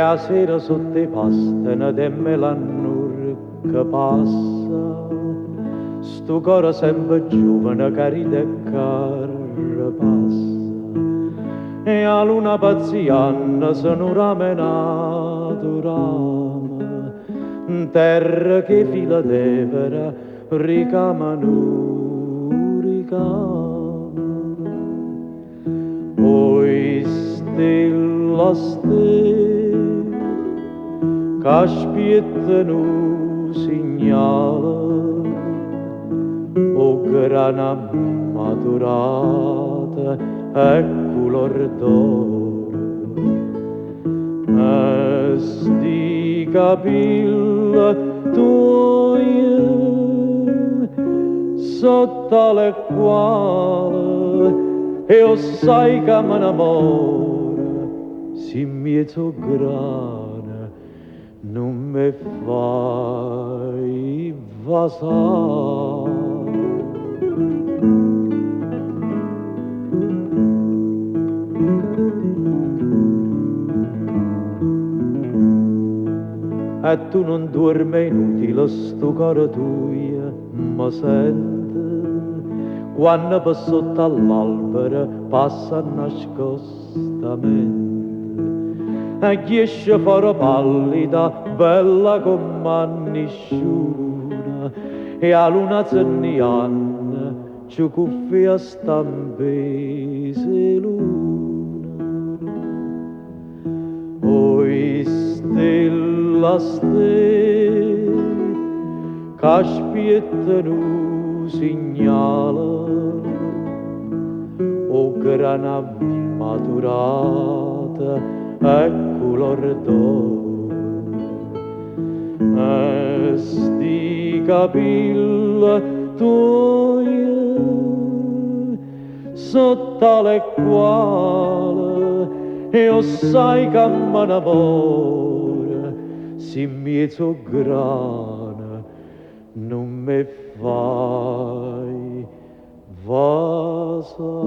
a sera sotto i pastene demme l'annur che passa, sto coro sempre giovane che ride e carrapassa, e a luna pazziana se non ramenato rama, terra che fila d'evera ricamano, ricama. Poi stella, stella, che spiettano segnala, o grana maturata e color d'oro, e sti capilla tuoi sotto le quali io sai che mi innamora, si mezzo grana non mi fai vasare. E tu non dormi inutile, sto cuore tuo mi sente, quando per sotto all'albero passa nascostamente, e chi esce fuori pallida, bella come nessuno, e a luna zenniana ci cuffia stampese luna. Oi stella, stella, che spiettano segnala, o grana maturata e color d'oro, e sti capilla tuoi sotto le quali io sai che mi innamora, si mezzo grana non mi fai vasare.